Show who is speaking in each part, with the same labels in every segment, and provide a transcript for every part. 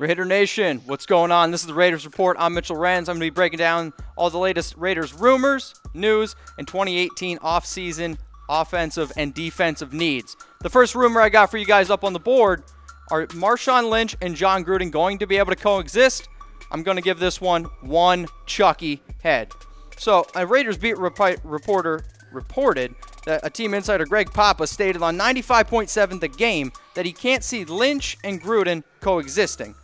Speaker 1: RaiderNation, what's going on? This is the Raiders Report. I'm Mitchell Renz. I'm going to be breaking down all the latest Raiders rumors, news, and 2018 offseason offensive and defensive needs. The first rumor I got for you guys up on the board are Marshawn Lynch and Jon Gruden going to be able to coexist? I'm going to give this one Chucky head. So, a Raiders beat reporter reported that a team insider, Greg Papa, stated on 95.7 The Game that he can't see Lynch and Gruden coexisting.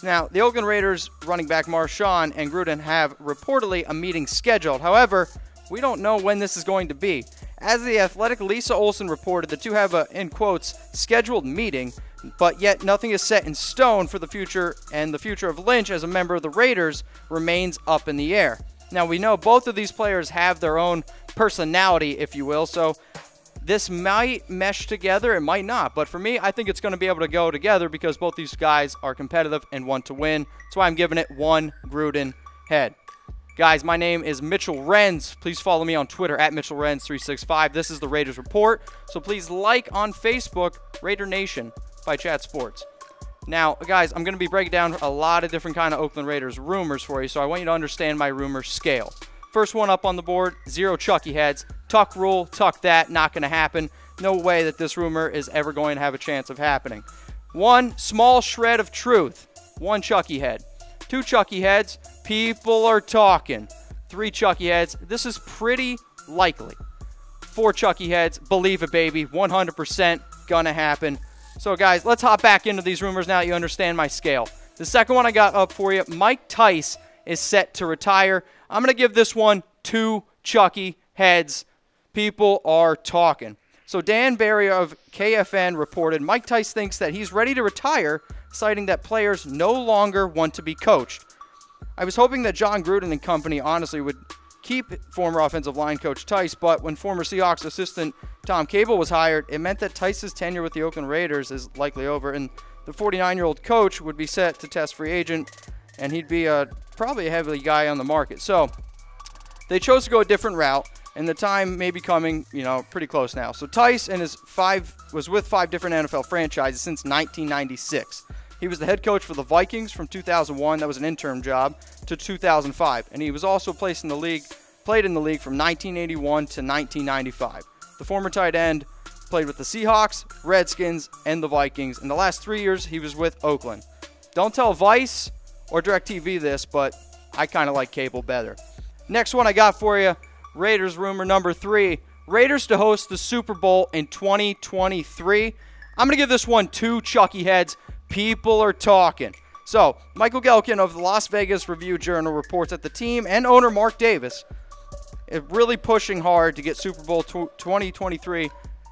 Speaker 1: Now, the Oakland Raiders running back Marshawn and Gruden have reportedly a meeting scheduled. However, we don't know when this is going to be. As The Athletic Lisa Olson reported, the two have a, in quotes, scheduled meeting, but yet nothing is set in stone for the future, and the future of Lynch as a member of the Raiders remains up in the air. Now, we know both of these players have their own personality, if you will, so this might mesh together, it might not, but for me, I think it's going to be able to go together because both these guys are competitive and want to win. That's why I'm giving it one Gruden head. Guys, my name is Mitchell Renz. Please follow me on Twitter at MitchellRenz365. This is the Raiders Report, so please like on Facebook, RaiderNation by Chat Sports. Now, guys, I'm going to be breaking down a lot of different kind of Oakland Raiders rumors for you, so I want you to understand my rumor scale. First one up on the board, 0 Chucky heads. Tuck rule, tuck that, not going to happen. No way that this rumor is ever going to have a chance of happening. 1 small shred of truth, 1 Chucky head. 2 Chucky heads, people are talking. 3 Chucky heads, this is pretty likely. 4 Chucky heads, believe it, baby, 100% gonna happen. So, guys, let's hop back into these rumors now that you understand my scale. The second one I got up for you, Mike Tice is set to retire. I'm going to give this one 2 Chucky heads. People are talking. So Dan Barry of KFN reported Mike Tice thinks that he's ready to retire, citing that players no longer want to be coached. I was hoping that Jon Gruden and company honestly would keep former offensive line coach Tice, but when former Seahawks assistant Tom Cable was hired, it meant that Tice's tenure with the Oakland Raiders is likely over, and the 49-year-old coach would be set to test free agent, and he'd be probably a heavy guy on the market. So they chose to go a different route, and the time may be coming, pretty close now. So Tice and was with 5 different NFL franchises since 1996. He was the head coach for the Vikings from 2001, that was an interim job, to 2005. And he was also played in the league from 1981 to 1995. The former tight end played with the Seahawks, Redskins, and the Vikings. In the last 3 years, he was with Oakland. Don't tell Vice or DirecTV this, but I kind of like Cable better. Next one I got for you, Raiders rumor number 3. Raiders to host the Super Bowl in 2023. I'm going to give this one 2 Chucky heads. People are talking. So, Michael Gelkin of the Las Vegas Review-Journal reports that the team and owner Mark Davis is really pushing hard to get Super Bowl 2023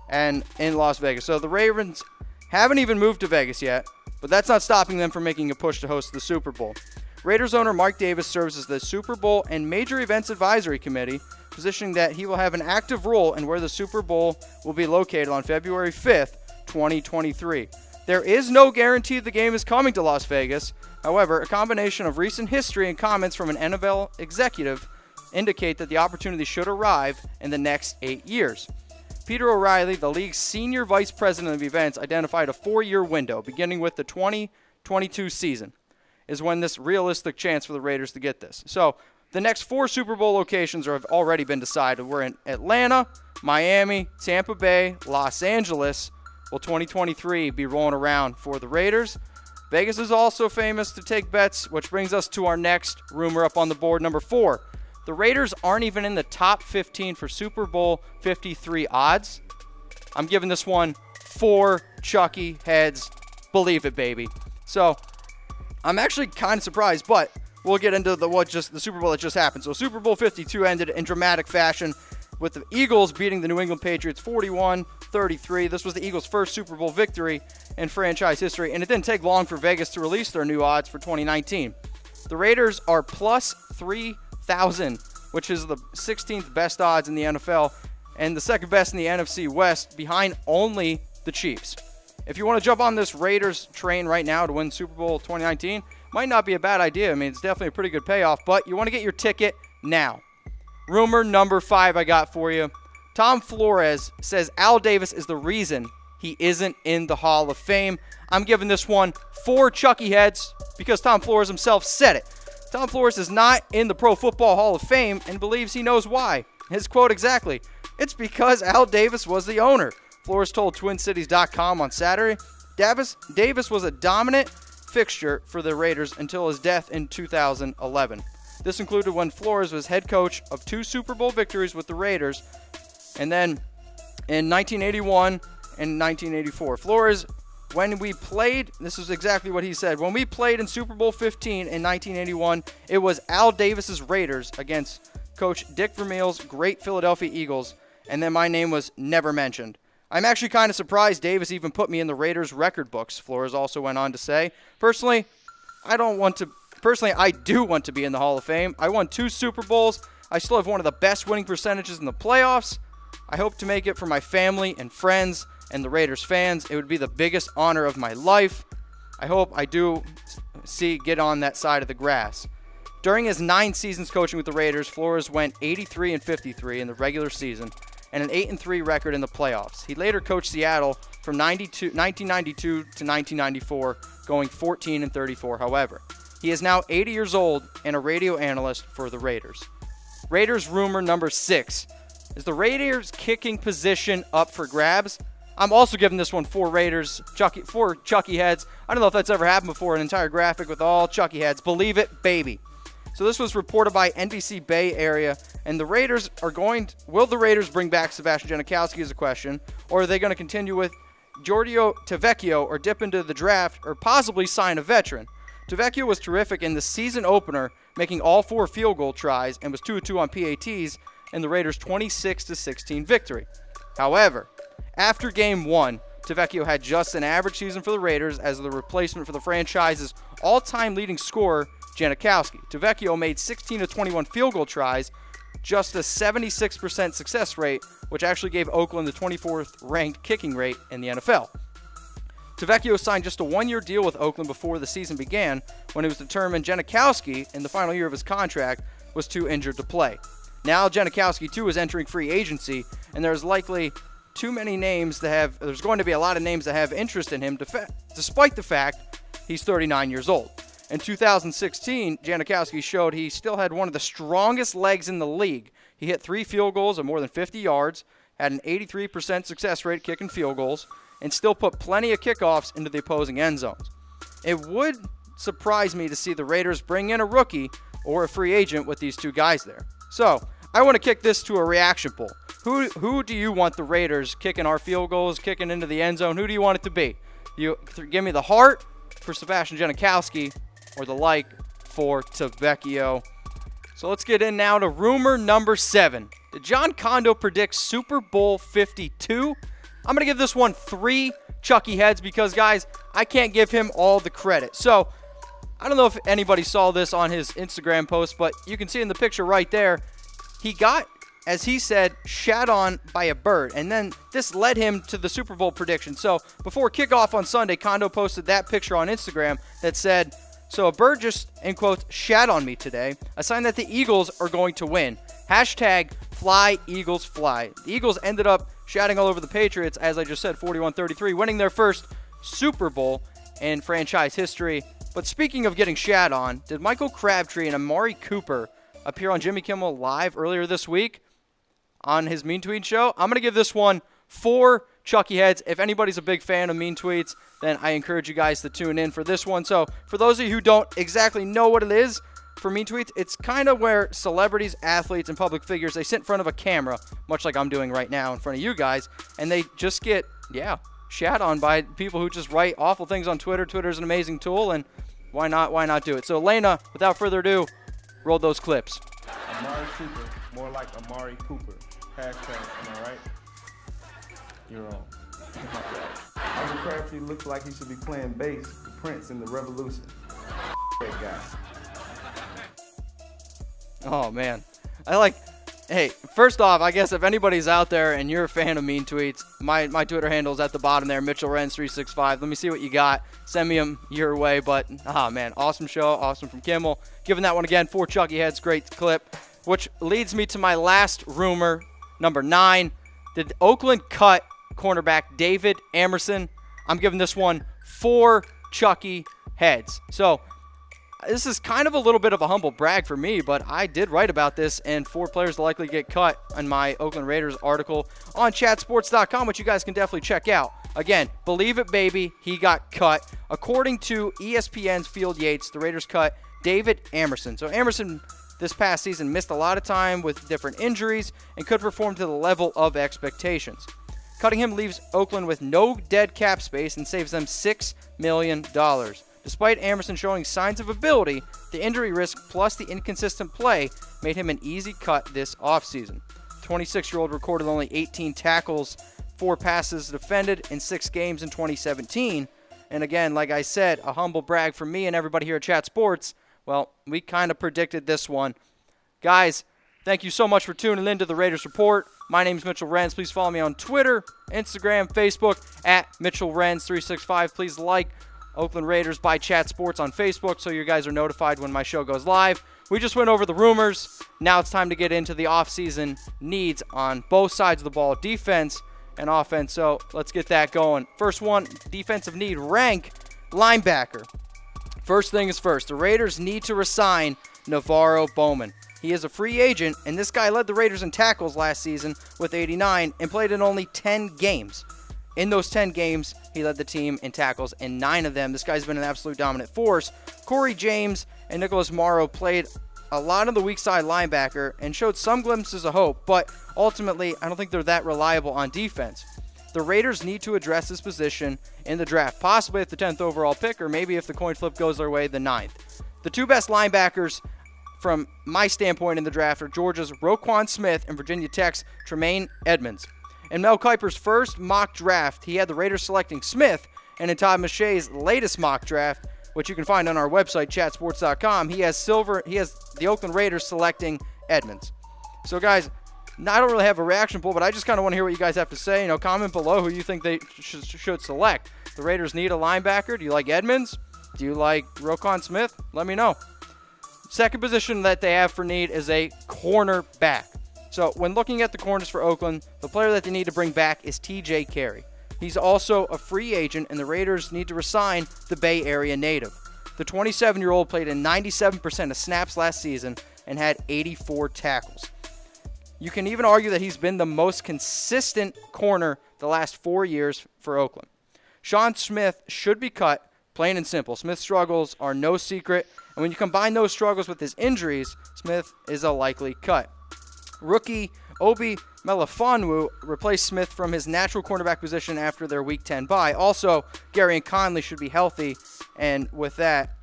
Speaker 1: and in Las Vegas. So, the Ravens haven't even moved to Vegas yet, but that's not stopping them from making a push to host the Super Bowl. Raiders owner Mark Davis serves as the Super Bowl and Major Events Advisory Committee, positioning that he will have an active role in where the Super Bowl will be located on February 5th, 2023. There is no guarantee the game is coming to Las Vegas. However, a combination of recent history and comments from an NFL executive indicate that the opportunity should arrive in the next 8 years. Peter O'Reilly, the league's senior vice president of events, identified a 4-year window, beginning with the 2022 season, is when this realistic chance for the Raiders to get this. So, the next 4 Super Bowl locations have already been decided. We're in Atlanta, Miami, Tampa Bay, Los Angeles. Will 2023 be rolling around for the Raiders? Vegas is also famous to take bets, which brings us to our next rumor up on the board, number 4. The Raiders aren't even in the top 15 for Super Bowl 53 odds. I'm giving this one 4 Chucky heads. Believe it, baby. So, I'm actually kind of surprised, but we'll get into the Super Bowl that just happened. So, Super Bowl 52 ended in dramatic fashion with the Eagles beating the New England Patriots 41-33. This was the Eagles' first Super Bowl victory in franchise history, and it didn't take long for Vegas to release their new odds for 2019. The Raiders are plus 3,000, which is the 16th best odds in the NFL and the second best in the NFC West, behind only the Chiefs. If you want to jump on this Raiders train right now to win Super Bowl 2019, might not be a bad idea. I mean, it's definitely a pretty good payoff, but you want to get your ticket now. Rumor number 5 I got for you. Tom Flores says Al Davis is the reason he isn't in the Hall of Fame. I'm giving this one 4 Chucky heads because Tom Flores himself said it. Tom Flores is not in the Pro Football Hall of Fame and believes he knows why. His quote exactly, "It's because Al Davis was the owner." Flores told TwinCities.com on Saturday, Davis was a dominant fixture for the Raiders until his death in 2011. This included when Flores was head coach of 2 Super Bowl victories with the Raiders, and then in 1981 and 1984. Flores, when we played, this is exactly what he said, when we played in Super Bowl 15 in 1981, it was Al Davis's Raiders against Coach Dick Vermeil's great Philadelphia Eagles, and then my name was never mentioned. I'm actually kind of surprised Davis even put me in the Raiders record books, Flores also went on to say. Personally, I do want to be in the Hall of Fame. I won 2 Super Bowls. I still have one of the best winning percentages in the playoffs. I hope to make it for my family and friends and the Raiders fans. It would be the biggest honor of my life. I hope I do get on that side of the grass. During his 9 seasons coaching with the Raiders, Flores went 83-53 in the regular season and an 8-3 record in the playoffs. He later coached Seattle from 1992 to 1994, going 14-34, however. He is now 80 years old and a radio analyst for the Raiders. Raiders rumor number 6. Is the Raiders kicking position up for grabs? I'm also giving this one 4 Chucky heads. I don't know if that's ever happened before, an entire graphic with all Chucky heads. Believe it, baby. So this was reported by NBC Bay Area, and the Raiders will the Raiders bring back Sebastian Janikowski is a question, or are they going to continue with Giorgio Tavecchio or dip into the draft or possibly sign a veteran? Tavecchio was terrific in the season opener, making all 4 field goal tries and was 2-2 on PATs in the Raiders' 26-16 victory. However, after Game 1, Tavecchio had just an average season for the Raiders as the replacement for the franchise's all-time leading scorer, Janikowski. Tavecchio made 16-21 field goal tries, just a 76% success rate, which actually gave Oakland the 24th ranked kicking rate in the NFL. Tavecchio signed just a 1-year deal with Oakland before the season began, when it was determined Janikowski, in the final year of his contract, was too injured to play. Now Janikowski, too, is entering free agency, and there's likely there's going to be a lot of names that have interest in him, despite the fact he's 39 years old. In 2016, Janikowski showed he still had one of the strongest legs in the league. He hit 3 field goals of more than 50 yards, had an 83% success rate kicking field goals, and still put plenty of kickoffs into the opposing end zones. It would surprise me to see the Raiders bring in a rookie or a free agent with these 2 guys there. So, I want to kick this to a reaction poll. Who do you want the Raiders kicking our field goals, kicking into the end zone? Who do you want it to be? You give me the heart for Sebastian Janikowski or the like for Tavecchio. So let's get in now to rumor number 7. Did Jon Condo predict Super Bowl 52? I'm going to give this one 3 Chucky heads because, guys, I can't give him all the credit. So, I don't know if anybody saw this on his Instagram post, but you can see in the picture right there, he got, as he said, shat on by a bird. And then this led him to the Super Bowl prediction. So, before kickoff on Sunday, Condo posted that picture on Instagram that said, "So a bird just, in quotes, shat on me today. A sign that the Eagles are going to win. Hashtag fly Eagles fly." The Eagles ended up shatting all over the Patriots, as I just said, 41-33, winning their first Super Bowl in franchise history. But speaking of getting shat on, did Michael Crabtree and Amari Cooper appear on Jimmy Kimmel Live earlier this week on his Mean Tweet show? I'm going to give this one 4 Chucky heads. If anybody's a big fan of Mean Tweets, then I encourage you guys to tune in for this one. So for those of you who don't exactly know what it is, for Mean Tweets, it's kind of where celebrities, athletes, and public figures, they sit in front of a camera, much like I'm doing right now in front of you guys, and they just get, shat on by people who just write awful things on Twitter. Twitter's an amazing tool, and why not do it? So Elena, without further ado, roll those clips.
Speaker 2: Amari Cooper, more like Amari Cooper. Hashtag, am I right? You're wrong. Michael Crabtree looks like he should be playing bass with Prince in the Revolution. That guy.
Speaker 1: Oh, man. Hey, first off, I guess if anybody's out there and you're a fan of Mean Tweets, my Twitter handle is at the bottom there, MitchellRens365. Let me see what you got. Send me them your way. But, man, awesome show. Awesome from Kimmel. Giving that one again 4 Chucky heads. Great clip. Which leads me to my last rumor, number 9. Did Oakland cut cornerback David Amerson. I'm giving this one 4 Chucky heads. So this is kind of a little bit of a humble brag for me, but I did write about this and 4 players to likely get cut in my Oakland Raiders article on chatsports.com, which you guys can definitely check out. Again, believe it, baby, he got cut. According to ESPN's Field Yates, the Raiders cut David Amerson. So Amerson this past season missed a lot of time with different injuries and could perform to the level of expectations. Cutting him leaves Oakland with no dead cap space and saves them $6 million. Despite Amerson showing signs of ability, the injury risk plus the inconsistent play made him an easy cut this offseason. The 26-year-old recorded only 18 tackles, 4 passes defended in 6 games in 2017. And again, like I said, a humble brag for me and everybody here at Chat Sports. Well, we kind of predicted this one. Guys, thank you so much for tuning in to the Raiders Report. My name is Mitchell Renz. Please follow me on Twitter, Instagram, Facebook at MitchellRenz365. Please like Oakland Raiders by Chat Sports on Facebook so you guys are notified when my show goes live. We just went over the rumors. Now it's time to get into the offseason needs on both sides of the ball, defense and offense. So let's get that going. First one, defensive need, rank linebacker. First thing is first, the Raiders need to resign Navarro Bowman. He is a free agent, and this guy led the Raiders in tackles last season with 89 and played in only 10 games. In those 10 games, he led the team in tackles, and 9 of them, this guy's been an absolute dominant force. Corey James and Nicholas Morrow played a lot of the weak side linebacker and showed some glimpses of hope, but ultimately, I don't think they're that reliable on defense. The Raiders need to address this position in the draft, possibly at the 10th overall pick, or maybe if the coin flip goes their way, the 9th. The 2 best linebackers from my standpoint in the draft are Georgia's Roquan Smith and Virginia Tech's Tremaine Edmonds. In Mel Kiper's first mock draft, he had the Raiders selecting Smith, and in Todd McShay's latest mock draft, which you can find on our website, chatsports.com, he has the Oakland Raiders selecting Edmonds. So, guys, I don't really have a reaction poll, but I just kind of want to hear what you guys have to say. Comment below who you think they should select. The Raiders need a linebacker. Do you like Edmonds? Do you like Roquan Smith? Let me know. Second position that they have for need is a cornerback. So when looking at the corners for Oakland, the player that they need to bring back is TJ Carey. He's also a free agent, and the Raiders need to resign the Bay Area native. The 27-year-old played in 97% of snaps last season and had 84 tackles. You can even argue that he's been the most consistent corner the last 4 years for Oakland. Sean Smith should be cut, plain and simple. Smith's struggles are no secret, and when you combine those struggles with his injuries, Smith is a likely cut. Rookie Obi Melifonwu replaced Smith from his natural cornerback position after their Week 10 bye. Also, Gary and Conley should be healthy, and with that,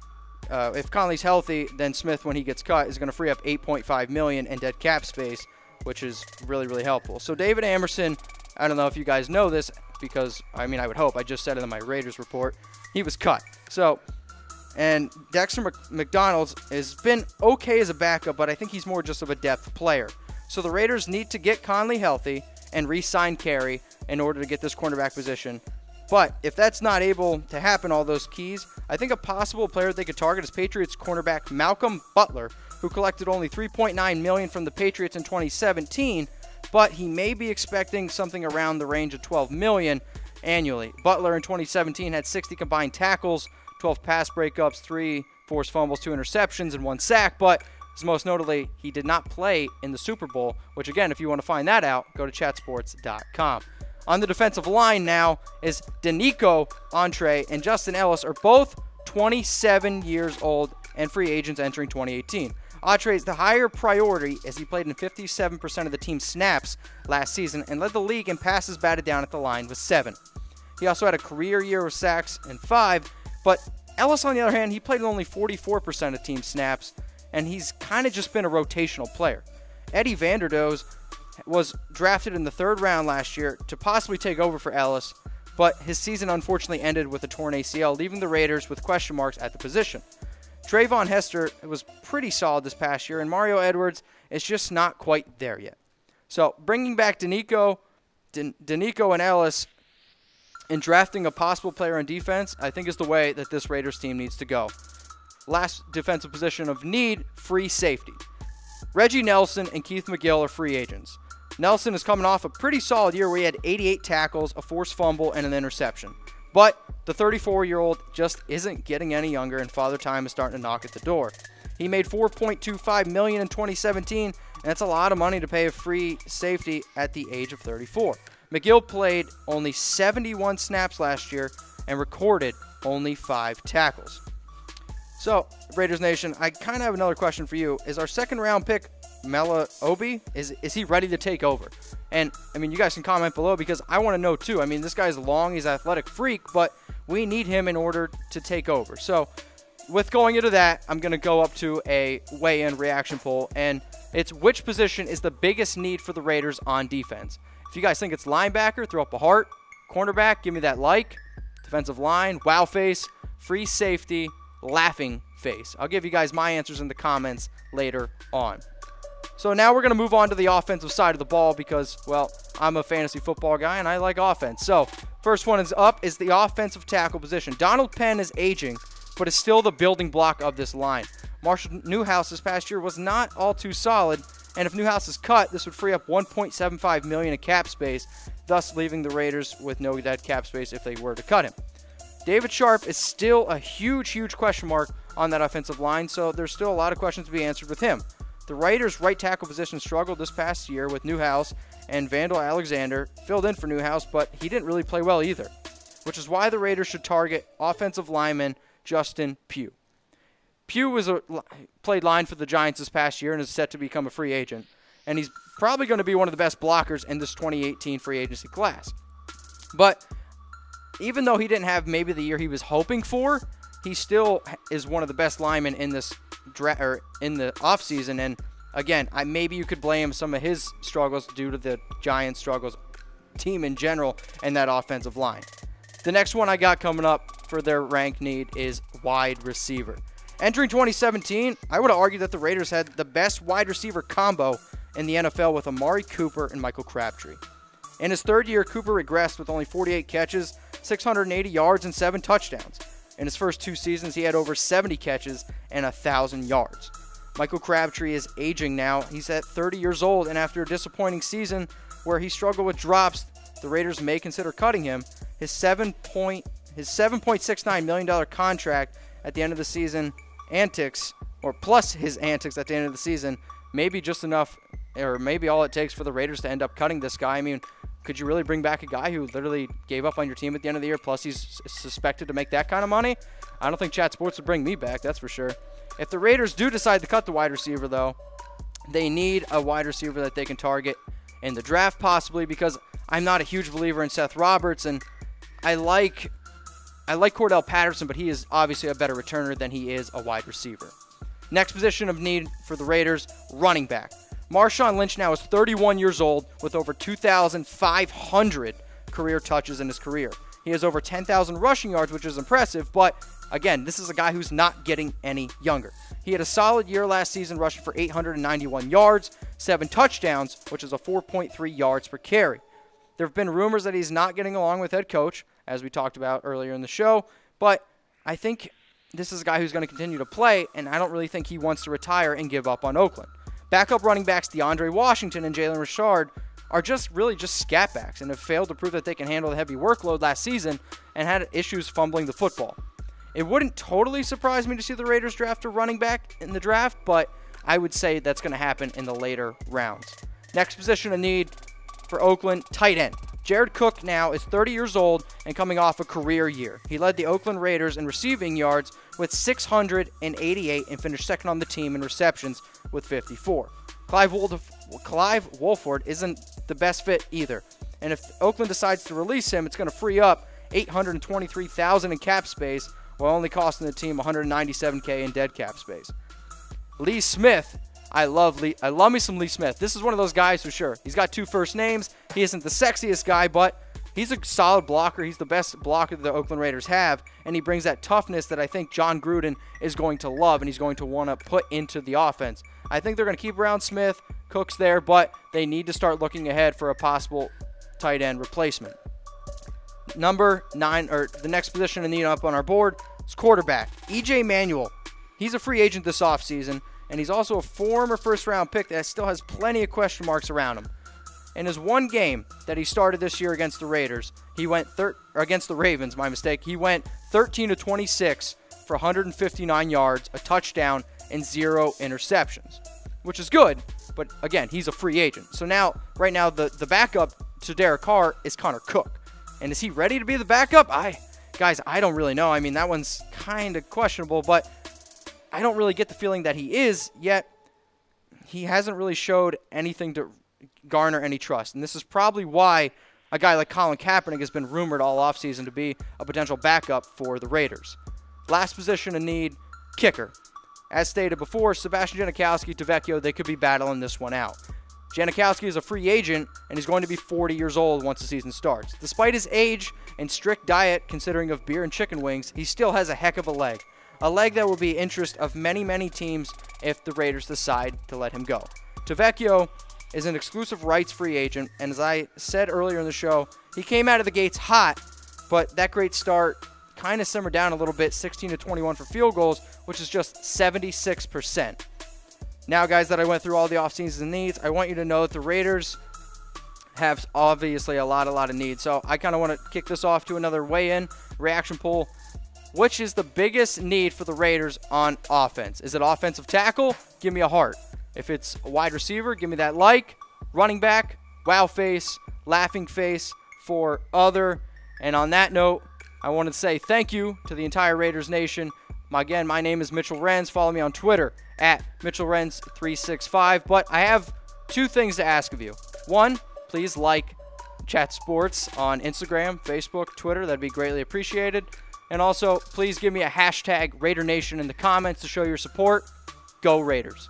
Speaker 1: if Conley's healthy, then Smith, when he gets cut, is going to free up $8.5 million in dead cap space, which is really, really helpful. So David Amerson, I don't know if you guys know this, because, I would hope. I just said it in my Raiders report. He was cut. So, and Dexter McDonald's has been okay as a backup, but I think he's more just of a depth player. So the Raiders need to get Conley healthy and re-sign Carey in order to get this cornerback position. But if that's not able to happen, all those keys, I think a possible player they could target is Patriots cornerback Malcolm Butler, who collected only $3.9 million from the Patriots in 2017, but he may be expecting something around the range of $12 million annually. Butler in 2017 had 60 combined tackles, 12 pass breakups, 3 forced fumbles, 2 interceptions, and 1 sack, but most notably, he did not play in the Super Bowl, which, again, if you want to find that out, go to chatsports.com. On the defensive line now is Danico Entree and Justin Ellis are both 27 years old and free agents entering 2018. Entree is the higher priority as he played in 57% of the team's snaps last season and led the league in passes batted down at the line with 7. He also had a career year of sacks and 5, but Ellis, on the other hand, he played in only 44% of team snaps, and he's kind of just been a rotational player. Eddie Vanderdoes was drafted in the 3rd round last year to possibly take over for Ellis, but his season unfortunately ended with a torn ACL, leaving the Raiders with question marks at the position. Trayvon Hester was pretty solid this past year, and Mario Edwards is just not quite there yet. So bringing back Danico and Ellis and drafting a possible player on defense, I think is the way that this Raiders team needs to go. Last defensive position of need, free safety. Reggie Nelson and Keith McGill are free agents. Nelson is coming off a pretty solid year where he had 88 tackles, a forced fumble, and an interception. But the 34-year-old just isn't getting any younger, and Father Time is starting to knock at the door. He made $4.25 million in 2017, and that's a lot of money to pay a free safety at the age of 34. McGill played only 71 snaps last year and recorded only 5 tackles. So, Raiders Nation, I kind of have another question for you. Is our second-round pick, Mela Obi, is he ready to take over? And, I mean, you guys can comment below because I want to know, too. I mean, this guy's long, he's an athletic freak, but we need him in order to take over. So, with going into that, I'm going to go up to a weigh-in reaction poll, and it's which position is the biggest need for the Raiders on defense? If you guys think it's linebacker, throw up a heart. Cornerback, give me that like. Defensive line, wow face. Free safety, laughing face. I'll give you guys my answers in the comments later on. So now we're going to move on to the offensive side of the ball because, well, I'm a fantasy football guy and I like offense. So first one is up is the offensive tackle position. Donald Penn is aging, but is still the building block of this line. Marshall Newhouse this past year was not all too solid, and if Newhouse is cut, this would free up $1.75 million in cap space, thus leaving the Raiders with no dead cap space if they were to cut him. David Sharp is still a huge question mark on that offensive line, so there's still a lot of questions to be answered with him. The Raiders' right tackle position struggled this past year with Newhouse, and Vandal Alexander filled in for Newhouse, but he didn't really play well either, which is why the Raiders should target offensive lineman Justin Pugh. Pugh played line for the Giants this past year and is set to become a free agent, and he's probably going to be one of the best blockers in this 2018 free agency class. But even though he didn't have maybe the year he was hoping for, he still is one of the best linemen in this in the offseason. And again, maybe you could blame some of his struggles due to the Giants' struggles, team in general, and that offensive line. The next one I got coming up for their rank need is wide receiver. Entering 2017, I would argue that the Raiders had the best wide receiver combo in the NFL with Amari Cooper and Michael Crabtree. In his third year, Cooper regressed with only 48 catches, 680 yards, and 7 touchdowns. In his first 2 seasons, he had over 70 catches and 1,000 yards. Michael Crabtree is aging now. He's at 30 years old, and after a disappointing season where he struggled with drops, the Raiders may consider cutting him. His $7.69 million contract at the end of the season antics, or plus his antics at the end of the season, may be just enough, or maybe all it takes for the Raiders to end up cutting this guy. I mean, could you really bring back a guy who literally gave up on your team at the end of the year, plus he's suspected to make that kind of money? I don't think Chat Sports would bring me back, that's for sure. If the Raiders do decide to cut the wide receiver, though, they need a wide receiver that they can target in the draft, possibly, because I'm not a huge believer in Seth Roberts, and I like Cordell Patterson, but he is obviously a better returner than he is a wide receiver. Next position of need for the Raiders, running back. Marshawn Lynch now is 31 years old with over 2,500 career touches in his career. He has over 10,000 rushing yards, which is impressive, but again, this is a guy who's not getting any younger. He had a solid year last season, rushing for 891 yards, 7 touchdowns, which is a 4.3 yards per carry. There have been rumors that he's not getting along with head coach, as we talked about earlier in the show, but I think this is a guy who's going to continue to play, and I don't really think he wants to retire and give up on Oakland. Backup running backs DeAndre Washington and Jalen Richard are just scat backs and have failed to prove that they can handle the heavy workload last season and had issues fumbling the football. It wouldn't totally surprise me to see the Raiders draft a running back in the draft, but I would say that's going to happen in the later rounds. Next position of need for Oakland, tight end. Jared Cook now is 30 years old and coming off a career year. He led the Oakland Raiders in receiving yards with 688 and finished second on the team in receptions with 54. Clive Wolford isn't the best fit either, and if Oakland decides to release him, it's going to free up $823,000 in cap space while only costing the team $197K in dead cap space. Lee Smith. I love me some Lee Smith. This is one of those guys for sure. He's got 2 first names. He isn't the sexiest guy, but he's a solid blocker. He's the best blocker the Oakland Raiders have, and he brings that toughness that I think Jon Gruden is going to love and he's going to want to put into the offense. I think they're going to keep around Smith. Cook's there, but they need to start looking ahead for a possible tight end replacement. Number 9, or the next position to need up on our board, is quarterback. E.J. Manuel. He's a free agent this offseason, and he's also a former first-round pick that still has plenty of question marks around him. In his one game that he started this year against the Raiders, he went against the Ravens, my mistake. He went 13 of 26 for 159 yards, a touchdown, and 0 interceptions, which is good. But again, he's a free agent. So now, right now, the backup to Derek Carr is Connor Cook. And is he ready to be the backup? Guys, I don't really know. I mean, that one's kind of questionable, but I don't really get the feeling that he is, yet he hasn't really showed anything to garner any trust. And this is probably why a guy like Colin Kaepernick has been rumored all offseason to be a potential backup for the Raiders. Last position in need, kicker. As stated before, Sebastian Janikowski, Tavecchio, they could be battling this one out. Janikowski is a free agent, and he's going to be 40 years old once the season starts. Despite his age and strict diet, considering of beer and chicken wings, he still has a heck of a leg. A leg that will be interest of many, many teams if the Raiders decide to let him go. Tavecchio is an exclusive rights free agent, and as I said earlier in the show, he came out of the gates hot, but that great start kind of simmered down a little bit, 16 to 21 for field goals, which is just 76%. Now, guys, that I went through all the offseason needs, I want you to know that the Raiders have obviously a lot of needs. So I kind of want to kick this off to another weigh-in reaction poll. Which is the biggest need for the Raiders on offense? Is it offensive tackle? Give me a heart. If it's a wide receiver, give me that like. Running back, wow face, laughing face for other. And on that note, I want to say thank you to the entire Raiders Nation. Again, my name is Mitchell Renz. Follow me on Twitter at MitchellRenz365. But I have two things to ask of you. One, please like Chat Sports on Instagram, Facebook, Twitter. That'd be greatly appreciated. And also, please give me a hashtag RaiderNation in the comments to show your support. Go Raiders.